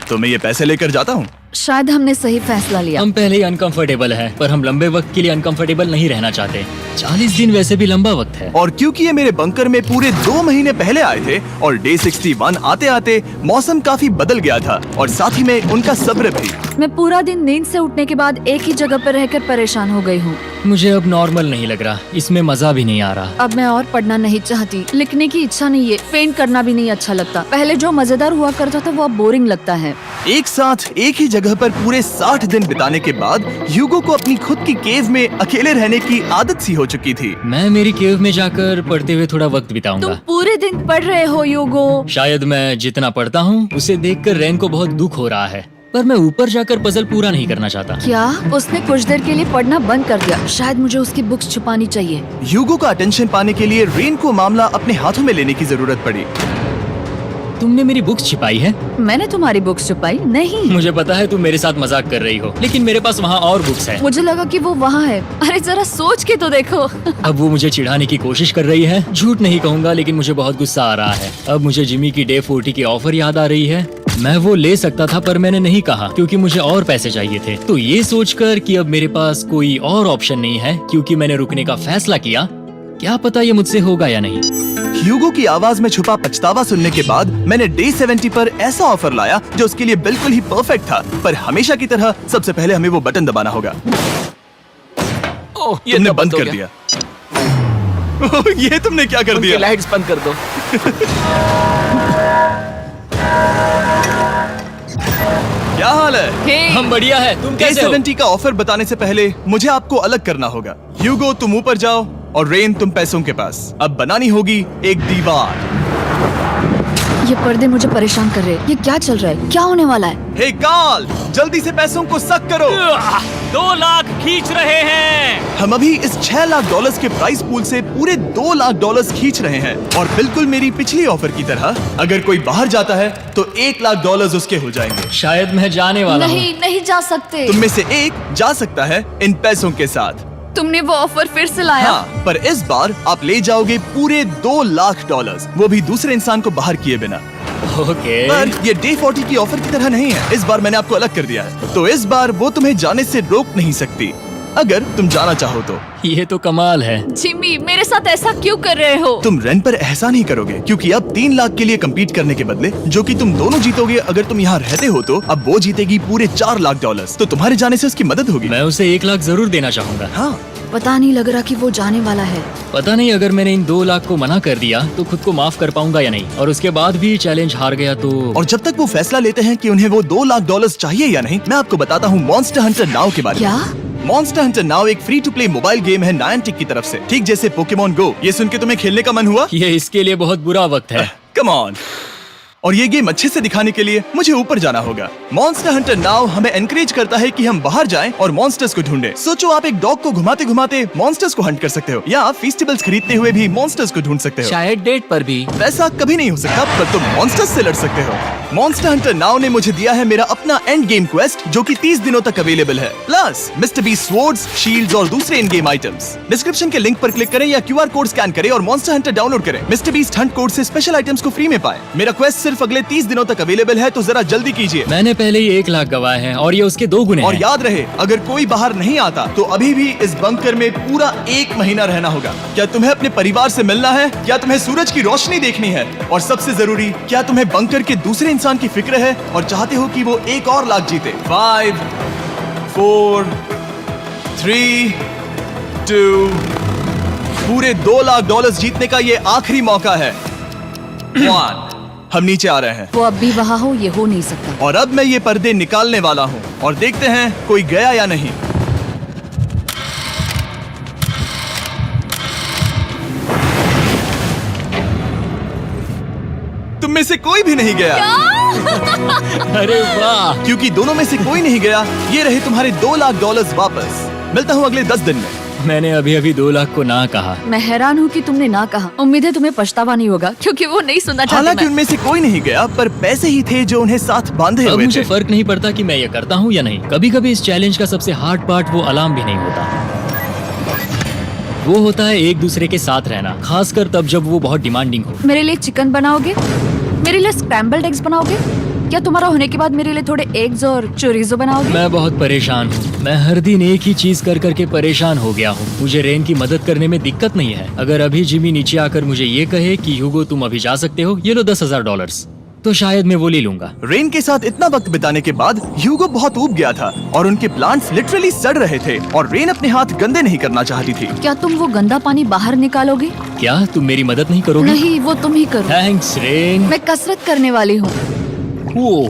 S1: तो मैं ये पैसे लेकर जाता हूँ।
S3: शायद हमने सही फैसला लिया।
S2: हम पहले ही अनकंफर्टेबल हैं, पर हम लंबे वक्त के लिए अनकंफर्टेबल नहीं रहना चाहते। 40 दिन वैसे भी लंबा वक्त है।
S1: और क्योंकि ये मेरे बंकर में पूरे 2 महीने पहले आए थे और डे 61 आते आते मौसम काफी बदल गया था और साथ ही में उनका सब्र भी।
S3: मैं पूरा दिन नींद से उठने के बाद एक ही जगह पर रहकर परेशान हो गई हूँ।
S2: मुझे अब नॉर्मल नहीं लग रहा, इसमें मजा भी नहीं आ रहा।
S3: अब मैं और पढ़ना नहीं चाहती, लिखने की इच्छा नहीं है, पेंट करना भी नहीं अच्छा लगता। पहले जो मजेदार हुआ करता था वो अब बोरिंग लगता है।
S1: एक साथ एक ही जगह पर पूरे 60 दिन बिताने के बाद ह्यूगो को अपनी खुद की केव में अकेले रहने की आदत सी हो चुकी थी।
S2: मैं मेरी केव में जाकर पढ़ते हुए थोड़ा वक्त
S3: तुम
S2: बिताऊंगा।
S3: पूरे दिन पढ़ रहे हो यूगो।
S2: शायद मैं जितना पढ़ता हूँ उसे देखकर रेन को बहुत दुख हो रहा है, पर मैं ऊपर जाकर पजल पूरा नहीं करना चाहता।
S3: क्या उसने कुछ देर के लिए पढ़ना बंद कर दिया? शायद मुझे उसकी बुक्स छुपानी चाहिए।
S1: ह्यूगो का अटेंशन पाने के लिए रेन को मामला अपने हाथों में लेने की जरूरत पड़ी।
S2: तुमने मेरी बुक्स छिपाई है?
S3: मैंने तुम्हारी बुक्स छुपाई नहीं।
S2: मुझे पता है तुम मेरे साथ मजाक कर रही हो, लेकिन मेरे पास वहाँ और बुक्स है।
S3: मुझे लगा कि वो वहाँ है। अरे जरा सोच के तो देखो।
S2: अब वो मुझे चिढ़ाने की कोशिश कर रही है। झूठ नहीं कहूंगा, लेकिन मुझे बहुत गुस्सा आ रहा है। अब मुझे जिमी की डे 40 की ऑफर याद आ रही है। मैं वो ले सकता था पर मैंने नहीं कहा क्योंकि मुझे और पैसे चाहिए थे। तो ये सोचकर कि अब मेरे पास कोई और ऑप्शन नहीं है क्योंकि मैंने रुकने का फैसला किया, क्या पता ये मुझसे होगा या नहीं।
S1: ह्यूगो की आवाज में छुपा पछतावा सुनने के बाद मैंने डे 70 पर ऐसा ऑफर लाया जो उसके लिए बिल्कुल ही परफेक्ट था। पर हमेशा की तरह सबसे पहले हमें वो बटन दबाना होगा।
S4: ओह, ये
S1: तुमने
S4: तो
S1: बंद
S4: हो
S1: कर
S4: गया।
S1: दिया। ओह, ये तुमने क्या कर
S4: उनकी
S1: दिया?
S4: लाइट्स बंद कर दो।
S1: क्या हाल है?
S3: हे,
S2: हम बढ़िया है, तुम
S1: डे
S2: कैसे हो?
S1: 70 का ऑफर बताने से पहले मुझे आपको अलग करना होगा। ह्यूगो तुम ऊपर जाओ और रेन तुम पैसों के पास। अब बनानी होगी एक दीवार।
S3: ये पर्दे मुझे परेशान कर रहे हैं। ये क्या चल रहा है? क्या होने वाला है?
S1: हे कार्ल, जल्दी से पैसों को सक करो।
S2: 2 लाख खींच रहे हैं।
S1: हम अभी इस $6 लाख के प्राइस पूल से पूरे $2 लाख खींच रहे हैं और बिल्कुल मेरी पिछली ऑफर की तरह अगर कोई बाहर जाता है तो $1 लाख उसके हो जाएंगे।
S2: शायद मैं जाने वाला हूँ।
S3: नहीं, नहीं जा सकते।
S1: तुम में से एक जा सकता है इन पैसों के साथ।
S3: तुमने वो ऑफर फिर से लाया?
S1: हाँ, पर इस बार आप ले जाओगे पूरे $2 लाख, वो भी दूसरे इंसान को बाहर किए बिना।
S2: ओके।
S1: पर ये डे 40 की ऑफर की तरह नहीं है। इस बार मैंने आपको अलग कर दिया है, तो इस बार वो तुम्हें जाने से रोक नहीं सकती अगर तुम जाना चाहो तो।
S2: ये तो कमाल है।
S3: जिमी, मेरे साथ ऐसा क्यों कर रहे हो?
S1: तुम रेंट पर एहसान ही करोगे क्योंकि अब 3 लाख के लिए कम्पीट करने के बदले जो कि तुम दोनों जीतोगे अगर तुम यहाँ रहते हो तो अब वो जीतेगी पूरे $4 लाख। तो तुम्हारे जाने से उसकी मदद होगी।
S2: मैं उसे 1 लाख जरूर देना चाहूंगा।
S1: हाँ,
S3: पता नहीं लग रहा कि वो जाने वाला है।
S2: पता नहीं अगर मैंने इन 2 लाख को मना कर दिया तो खुद को माफ कर पाऊंगा या नहीं, और उसके बाद भी चैलेंज हार गया तो।
S1: और जब तक वो फैसला लेते हैं कि उन्हें वो $2 लाख चाहिए या नहीं, मैं आपको बताता हूँ मॉन्स्टर हंटर नाउ के बारे में।
S3: क्या?
S1: मॉन्स्टर हंटर नाउ एक free to play mobile game है नायंटिक की तरफ से, ठीक जैसे पोकेमॉन गो। ये सुन के तुम्हें खेलने का मन हुआ?
S2: ये इसके लिए बहुत बुरा वक्त है।
S1: Come on. और ये गेम अच्छे से दिखाने के लिए मुझे ऊपर जाना होगा। मॉन्स्टर हंटर नाउ हमें एनकरेज करता है कि हम बाहर जाएं और मॉन्स्टर्स को ढूंढें। सोचो आप एक डॉग को घुमाते घुमाते मॉन्स्टर्स को हंट कर सकते हो या फेस्टिवल्स खरीदते हुए भी मॉन्स्टर्स को ढूंढ सकते हो।
S4: शायद डेट पर भी।
S1: वैसा कभी नहीं हो सकता, पर तुम मॉन्स्टर्स से लड़ सकते हो। मॉन्स्टर हंटर नाउ ने मुझे दिया है मेरा अपना एंड गेम क्वेस्ट जो कि 30 दिनों तक अवेलेबल है, plus mister B swords, shields और दूसरे इन गेम आइटम्स। डिस्क्रिप्शन के लिंक पर क्लिक करें या QR कोड स्कैन करें और मॉन्स्टर हंटर डाउनलोड करें। मिस्टर बीस्ट हंट कोड से स्पेशल आइटम्स को फ्री में पाएं। मेरा क्वेस्ट सिर्फ अगले 30 दिनों तक अवेलेबल है, तो जरा जल्दी कीजिए।
S2: मैंने पहले ही 1 लाख गवाए हैं और ये उसके 2 गुने
S1: और
S2: हैं।
S1: याद रहे, अगर कोई बाहर नहीं आता तो अभी भी इस बंकर में पूरा 1 महीना रहना होगा। क्या तुम्हें अपने परिवार से मिलना है? क्या तुम्हें सूरज की रोशनी देखनी है? और सबसे जरूरी, क्या तुम्हें बंकर के दूसरे इंसान की फिक्र है और चाहते हो कि वो 1 और लाख जीते? 5, 4, 3, 2, पूरे $2 लाख जीतने का ये आखिरी मौका है। 1, हम नीचे आ रहे हैं
S3: वो अब भी वहाँ हो, ये हो नहीं सकता।
S1: और अब मैं ये पर्दे निकालने वाला हूँ और देखते हैं कोई गया या नहीं। तुम में से कोई भी नहीं गया।
S2: अरे वाह।
S1: क्योंकि दोनों में से कोई नहीं गया, ये रहे तुम्हारे $2 लाख वापस। मिलता हूँ अगले 10 दिन में।
S2: मैंने अभी अभी 2 लाख को ना कहा।
S3: मैं हैरान हूँ कि तुमने ना कहा। उम्मीद है तुम्हें पछतावा नहीं होगा क्योंकि वो नहीं सुनना चाहते।
S1: हालांकि
S3: मैं।
S1: उनमें से कोई नहीं गया, पर पैसे ही थे जो उन्हें साथ बांधे
S2: अब
S1: हुए
S2: मुझे
S1: थे।
S2: फर्क नहीं पड़ता कि मैं ये करता हूँ या नहीं। कभी कभी इस चैलेंज का सबसे हार्ड पार्ट वो अलार्म भी नहीं होता, वो होता है एक दूसरे के साथ रहना, खासकर तब जब वो बहुत डिमांडिंग हो।
S3: मेरे लिए चिकन बनाओगे? मेरे लिए स्क्रैम्बल्ड एग्स बनाओगे? क्या तुम्हारा होने के बाद मेरे लिए थोड़े एग्स और चोरिजो बनाओगे?
S2: मैं बहुत परेशान हूँ। मैं हर दिन एक ही चीज कर करके परेशान हो गया हूँ। मुझे रेन की मदद करने में दिक्कत नहीं है। अगर अभी जिमी नीचे आकर मुझे ये कहे कि ह्यूगो तुम अभी जा सकते हो, ये लो $10,000, तो शायद मैं वो ले लूंगा।
S1: रेन के साथ इतना वक्त बिताने के बाद ह्यूगो बहुत ऊब गया था और उनके प्लांट्स लिटरली सड़ रहे थे और रेन अपने हाथ गंदे नहीं करना चाहती थी।
S3: क्या तुम वो गंदा पानी बाहर निकालोगे?
S2: क्या तुम मेरी मदद नहीं करोगी?
S3: नहीं, वो तुम ही करो।
S2: Thanks rain.
S3: मैं कसरत करने वाली हूँ।
S2: ओ,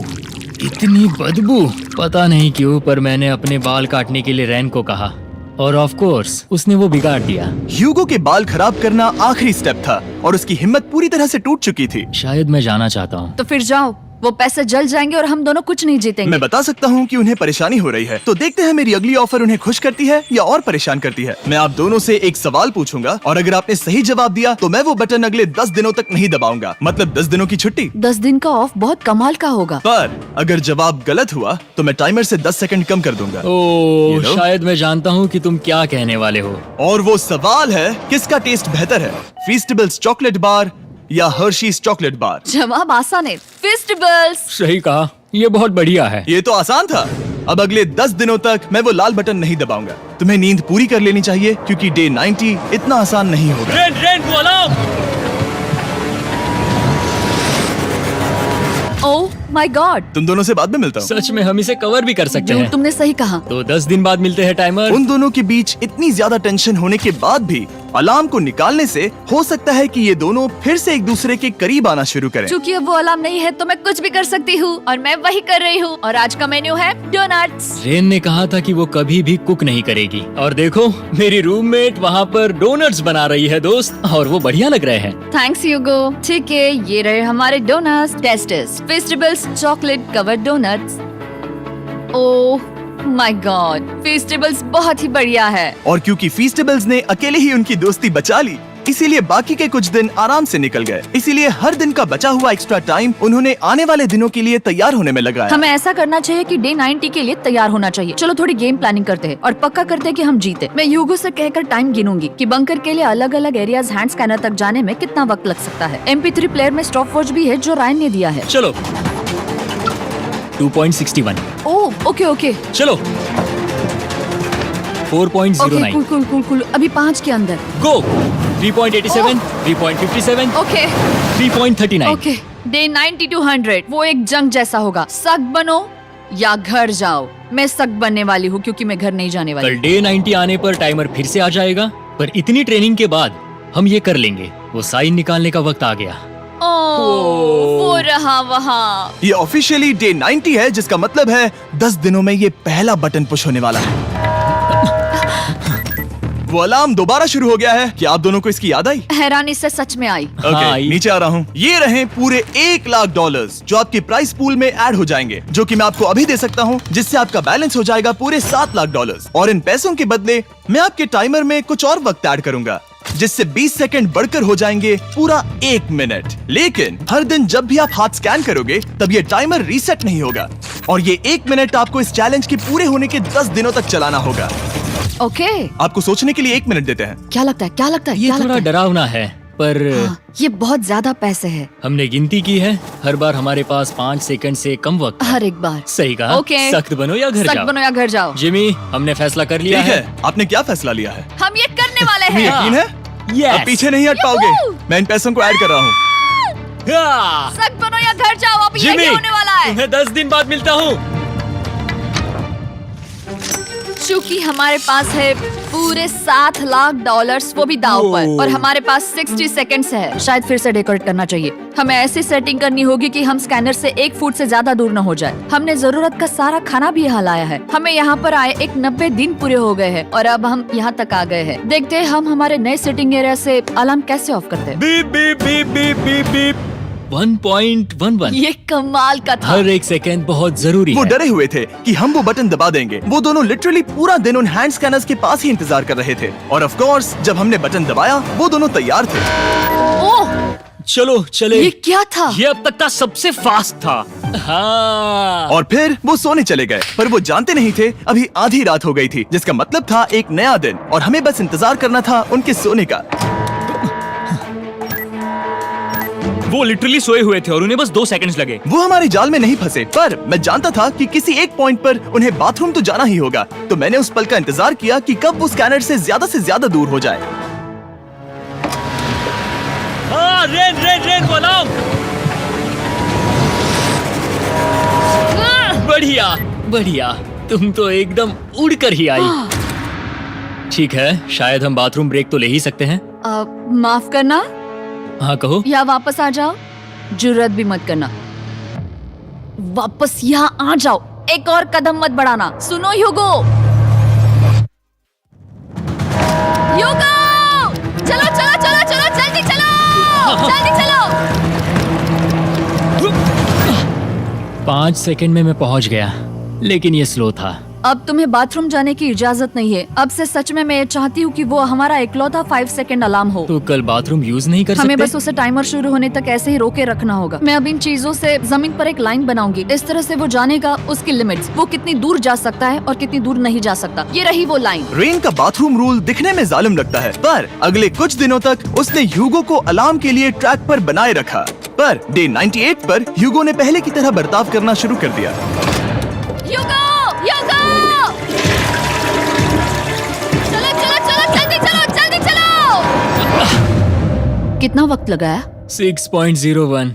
S2: इतनी बदबू। पता नहीं क्यों, पर मैंने अपने बाल काटने के लिए रेन को कहा और ऑफ कोर्स उसने वो बिगाड़ दिया।
S1: ह्यूगो के बाल खराब करना आखिरी स्टेप था और उसकी हिम्मत पूरी तरह से टूट चुकी थी।
S2: शायद मैं जाना चाहता हूँ।
S3: तो फिर जाओ, वो पैसे जल जाएंगे और हम दोनों कुछ नहीं जीतेंगे।
S1: मैं बता सकता हूँ कि उन्हें परेशानी हो रही है, तो देखते हैं मेरी अगली ऑफर उन्हें खुश करती है या और परेशान करती है। मैं आप दोनों से एक सवाल पूछूंगा और अगर आपने सही जवाब दिया तो मैं वो बटन अगले 10 दिनों तक नहीं दबाऊंगा, मतलब 10 दिनों की छुट्टी।
S3: 10 दिन का ऑफ बहुत कमाल का होगा।
S1: पर अगर जवाब गलत हुआ तो मैं टाइमर से 10 सेकंड कम कर दूंगा।
S2: ओ,
S1: You know?
S2: शायद मैं जानता हूँ कि तुम क्या कहने वाले हो।
S1: और वो सवाल है, किसका टेस्ट बेहतर है, फेस्टिवल्स चॉकलेट बार या हर्शीज चॉकलेट बार?
S3: जवाब आसान है, फेस्टिवल्स।
S2: सही कहा, ये बहुत बढ़िया है।
S1: ये तो आसान था। अब अगले 10 दिनों तक मैं वो लाल बटन नहीं दबाऊंगा। तुम्हें नींद पूरी कर लेनी चाहिए क्योंकि डे 90 इतना आसान नहीं होगा।
S2: रेन, रेन, वो अलार्म!
S3: My God.
S1: तुम दोनों से बाद में मिलता हूँ।
S2: सच में हम इसे कवर भी कर सकते हैं।
S3: तुमने सही कहा।
S2: तो 10 दिन बाद मिलते हैं टाइमर।
S1: उन दोनों के बीच इतनी ज्यादा टेंशन होने के बाद भी अलार्म को निकालने से हो सकता है कि ये दोनों फिर से एक दूसरे के करीब आना शुरू करें।
S3: क्योंकि अब वो अलार्म नहीं है तो मैं कुछ भी कर सकती हूँ और मैं वही कर रही हूँ। और आज का मेन्यू है डोनट्स।
S2: रेन ने कहा था कि वो कभी भी कुक नहीं करेगी और देखो मेरी रूममेट वहाँ पर डोनट्स बना रही है दोस्त, और वो बढ़िया लग रहे हैं।
S3: Thanks Hugo. ठीक है, ये रहे हमारे donuts. Testers festivals chocolate covered donuts. Oh my god, festivals बहुत ही बढ़िया है।
S1: और क्योंकि फीस्टेबल्स ने अकेले ही उनकी दोस्ती बचा ली, इसीलिए बाकी के कुछ दिन आराम से निकल गए। इसीलिए हर दिन का बचा हुआ एक्स्ट्रा टाइम उन्होंने आने वाले दिनों के लिए तैयार होने में लगाया।
S3: हमें ऐसा करना चाहिए कि डे 90 के लिए तैयार होना चाहिए। चलो थोड़ी गेम प्लानिंग करते हैं और पक्का करते हैं कि हम जीते। मैं ह्यूगो से कहकर टाइम गिनूंगी कि बंकर के लिए अलग अलग एरियाज हैंड स्कैनर तक जाने में कितना वक्त लग सकता है। MP3 प्लेयर में स्टॉप वॉच भी है जो रायन ने दिया है।
S2: चलो 2.61।
S3: ओह ओके ओके
S2: चलो 4.09।
S3: Cool cool cool cool. अभी 5 के अंदर।
S2: गो 3.87, 3.57,
S3: ओके
S2: 3.39।
S3: ओके। डे 90 to 100 वो एक जंग जैसा होगा। सख्त बनो या घर जाओ। मैं सख्त बनने वाली हूँ क्योंकि मैं घर नहीं जाने वाली।
S2: कल डे 90 आने पर टाइमर फिर से आ जाएगा, पर इतनी ट्रेनिंग के बाद हम ये कर लेंगे। वो साइन निकालने का वक्त आ गया।
S3: वो रहा वहाँ।
S1: ये ऑफिशियली डे 90 है, जिसका मतलब है 10 दिनों में ये पहला बटन पुश होने वाला है। वो अलार्म दोबारा शुरू हो गया है। क्या आप दोनों को इसकी याद आई?
S3: हैरानी से सच में आई।
S1: ओके,
S2: हाँ,
S1: नीचे आ रहा हूँ। ये रहे पूरे $1,00,000 जो आपके प्राइस पूल में ऐड हो जाएंगे, जो कि मैं आपको अभी दे सकता हूँ, जिससे आपका बैलेंस हो जाएगा पूरे $7,00,000। और इन पैसों के बदले मैं आपके टाइमर में कुछ और वक्त ऐड करूंगा, जिससे 20 सेकंड बढ़कर हो जाएंगे पूरा 1 मिनट। लेकिन हर दिन जब भी आप हाथ स्कैन करोगे तब ये टाइमर रीसेट नहीं होगा, और ये 1 मिनट आपको इस चैलेंज के पूरे होने के 10 दिनों तक चलाना होगा।
S3: ओके।
S1: आपको सोचने के लिए 1 मिनट देते हैं।
S3: क्या लगता है? क्या लगता है?
S2: ये
S3: क्या
S2: थोड़ा
S3: लगता है?
S2: डरावना है, पर
S3: हाँ, ये बहुत ज्यादा पैसे है
S2: हमने गिनती की है। हर बार हमारे पास 5 सेकंड से कम वक्त है।
S3: हर एक बार।
S2: सही कहा।
S3: ओके।
S2: सख्त बनो या घर
S3: सख्त
S2: जाओ।
S3: बनो या घर जाओ।
S2: जिमी, हमने फैसला कर लिया
S1: ठीक
S2: है।
S1: है, आपने क्या फैसला लिया है?
S3: हम ये करने वाले
S1: तुम्हें
S3: हैं।
S1: यकीन है?
S2: Yes.
S1: अब पीछे नहीं हट पाओगे।
S3: Yahoo!
S1: मैं इन पैसों को ऐड कर रहा हूँ।
S2: हाँ।
S3: सख्त बनो या घर जाओ। अब
S2: जिमी,
S3: यही होने वाला है।
S2: तुम्हें 10 दिन बाद मिलता हूँ।
S3: चूंकि हमारे पास है पूरे $7,00,000 वो भी दाव पर, और हमारे पास 60 सेकंड्स है। शायद फिर से डेकोरेट करना चाहिए। हमें ऐसी सेटिंग करनी होगी कि हम स्कैनर से 1 फुट से ज्यादा दूर न हो जाए। हमने जरूरत का सारा खाना भी यहाँ लाया है। हमें यहाँ पर आए एक 90 दिन पूरे हो गए हैं और अब हम यहाँ तक आ गए हैं। देखते हैं हम हमारे नए सेटिंग एरिया से अलार्म कैसे ऑफ करते हैं।
S2: Beep beep beep beep beep beep. 1.11।
S3: ये कमाल का था।
S2: हर एक सेकंड बहुत जरूरी
S1: वो
S2: है।
S1: डरे हुए थे कि हम वो बटन दबा देंगे। वो दोनों लिटरली पूरा दिन उन हैंड स्कैनर्स के पास ही इंतजार कर रहे थे, और ऑफ कोर्स जब हमने बटन दबाया वो दोनों तैयार थे।
S3: ओह,
S2: चलो चले।
S3: ये क्या था?
S2: ये अब तक का सबसे फास्ट था। हाँ।
S1: और फिर वो सोने चले गए, पर वो जानते नहीं थे अभी आधी रात हो गई थी, जिसका मतलब था एक नया दिन, और हमें बस इंतजार करना था उनके सोने का।
S2: वो लिटरली सोए हुए थे और उन्हें बस 2 सेकंड्स लगे।
S1: वो हमारे जाल में नहीं फंसे, पर मैं जानता था कि किसी एक पॉइंट पर उन्हें बाथरूम तो जाना ही होगा, तो मैंने उस पल का इंतजार किया कि कब वो स्कैनर से ज्यादा दूर हो जाए।
S2: हाँ, रेन रेन रेन वो अलार्म। बढ़िया बढ़िया, तुम तो एकदम उड़कर ही आई। ठीक है, शायद हम बाथरूम ब्रेक तो ले ही सकते हैं।
S3: माफ करना
S2: हाँ कहो।
S3: या वापस आ जाओ। जुर्रत भी मत करना। वापस यहाँ आ जाओ। एक और कदम मत बढ़ाना। सुनो ह्यूगो। ह्यूगो, चलो चलो चलो चलो, जल्दी चलो, जल्दी चलो।
S2: 5 सेकंड में मैं पहुंच गया, लेकिन ये स्लो था।
S3: अब तुम्हें बाथरूम जाने की इजाजत नहीं है। अब से सच में मैं चाहती हूँ कि वो हमारा इकलौता 5 सेकंड अलार्म हो।
S2: तो कल बाथरूम यूज नहीं कर
S3: हमें
S2: सकते?
S3: बस उसे टाइमर शुरू होने तक ऐसे ही रोके रखना होगा। मैं अब इन चीजों से जमीन पर एक लाइन बनाऊंगी। इस तरह से वो जानेगा उसकी लिमिट्स, वो कितनी दूर जा सकता है और कितनी दूर नहीं जा सकता। ये रही वो लाइन।
S1: रेन का बाथरूम रूल दिखने में जालिम लगता है, पर अगले कुछ दिनों तक उसने ह्यूगो को अलार्म के लिए ट्रैक पर बनाए रखा। पर डे 98 पर ह्यूगो ने पहले की तरह बर्ताव करना शुरू कर दिया।
S3: ह्यूगो, ह्यूगो! चलो चलो चलो, जल्दी चलो, जल्दी चलो। कितना वक्त लगाया?
S2: 6.01।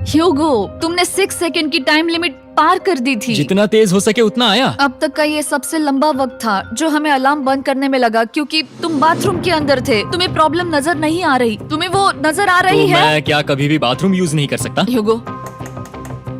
S3: ह्यूगो, तुमने 6 सेकंड की टाइम लिमिट पार कर दी थी।
S2: जितना तेज हो सके उतना आया।
S3: अब तक का ये सबसे लंबा वक्त था जो हमें अलार्म बंद करने में लगा, क्योंकि तुम बाथरूम के अंदर थे। तुम्हें प्रॉब्लम नजर नहीं आ रही, तुम्हें वो नजर आ रही
S2: तो
S3: है?
S2: मैं क्या कभी भी बाथरूम यूज नहीं कर सकता?
S3: ह्यूगो,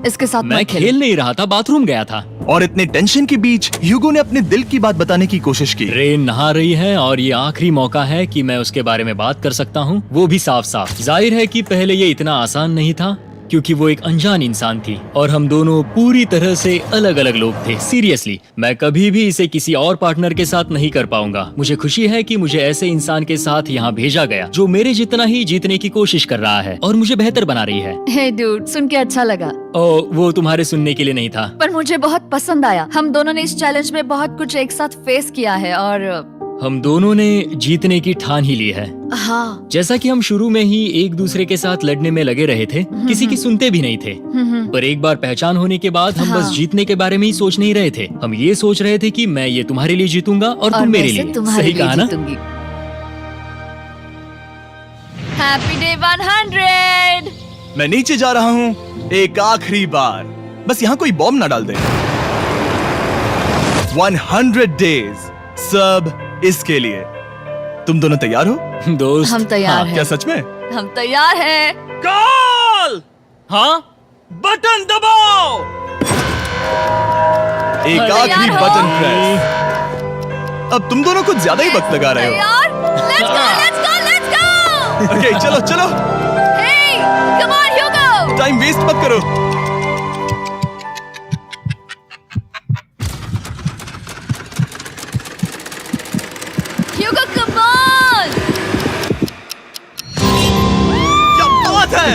S3: इसके साथ
S2: मैं
S3: मत खेलो।
S2: खेल नहीं रहा था, बाथरूम गया था।
S1: और इतने टेंशन के बीच ह्यूगो ने अपने दिल की बात बताने की कोशिश की।
S2: रेन नहा रही है और ये आखिरी मौका है कि मैं उसके बारे में बात कर सकता हूँ, वो भी साफ साफ। जाहिर है कि पहले ये इतना आसान नहीं था, क्योंकि वो एक अनजान इंसान थी और हम दोनों पूरी तरह से अलग अलग लोग थे। सीरियसली, मैं कभी भी इसे किसी और पार्टनर के साथ नहीं कर पाऊंगा। मुझे खुशी है कि मुझे ऐसे इंसान के साथ यहाँ भेजा गया जो मेरे जितना ही जीतने की कोशिश कर रहा है और मुझे बेहतर बना रही है।
S3: हे डूड, सुन के अच्छा लगा,
S2: ओ, वो तुम्हारे सुनने के लिए नहीं था।
S3: पर मुझे बहुत पसंद आया। हम दोनों ने इस चैलेंज में बहुत कुछ एक साथ फेस किया है और
S2: हम दोनों ने जीतने की ठान ही ली है।
S3: हाँ।
S2: जैसा कि हम शुरू में ही एक दूसरे के साथ लड़ने में लगे रहे थे, किसी की सुनते भी नहीं थे। पर एक बार पहचान होने के बाद हम
S3: हाँ।
S2: बस जीतने के बारे में ही सोच नहीं रहे थे। हम ये सोच रहे थे कि मैं ये तुम्हारे लिए जीतूंगा और तुम मेरे लिए। सही कहा ना?
S3: Happy day 100।
S1: मैं नीचे जा रहा हूँ एक आखिरी बार, बस यहाँ कोई बॉम्ब ना डाल दे। 100 डेज, सब इसके लिए। तुम दोनों तैयार हो?
S2: दोस्त,
S3: हम तैयार
S2: हाँ,
S3: हैं।
S1: क्या सच में?
S3: हम तैयार हैं।
S1: कॉल!
S2: हाँ,
S1: बटन दबाओ। एक आखिरी
S3: तैयार हो?
S1: Button press. अब तुम दोनों कुछ ज्यादा ही वक्त लगा रहे हो।
S3: तैयार? Let's go, let's go, let's go!
S1: Okay, चलो चलो,
S3: Hey, come on, Hugo!
S1: Time waste मत करो।
S3: Hugo, come on!
S1: क्या बात है,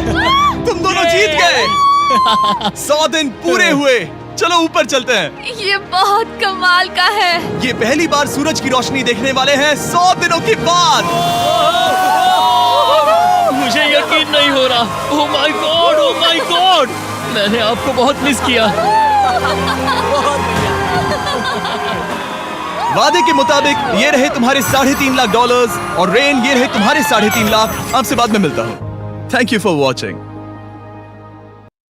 S1: तुम दोनों जीत गए। 100 दिन पूरे हुए। चलो ऊपर चलते हैं।
S3: ये बहुत कमाल का है।
S1: ये पहली बार सूरज की रोशनी देखने वाले हैं 100 दिनों के बाद।
S2: मुझे यकीन नहीं हो रहा। ओह my God, oh my God, मैंने आपको बहुत मिस किया।
S1: वादे के मुताबिक ये रहे तुम्हारे $3.5 लाख और रेन ये रहे तुम्हारे 3.5 लाख। आपसे बाद में मिलता हूँ। Thank you for watching.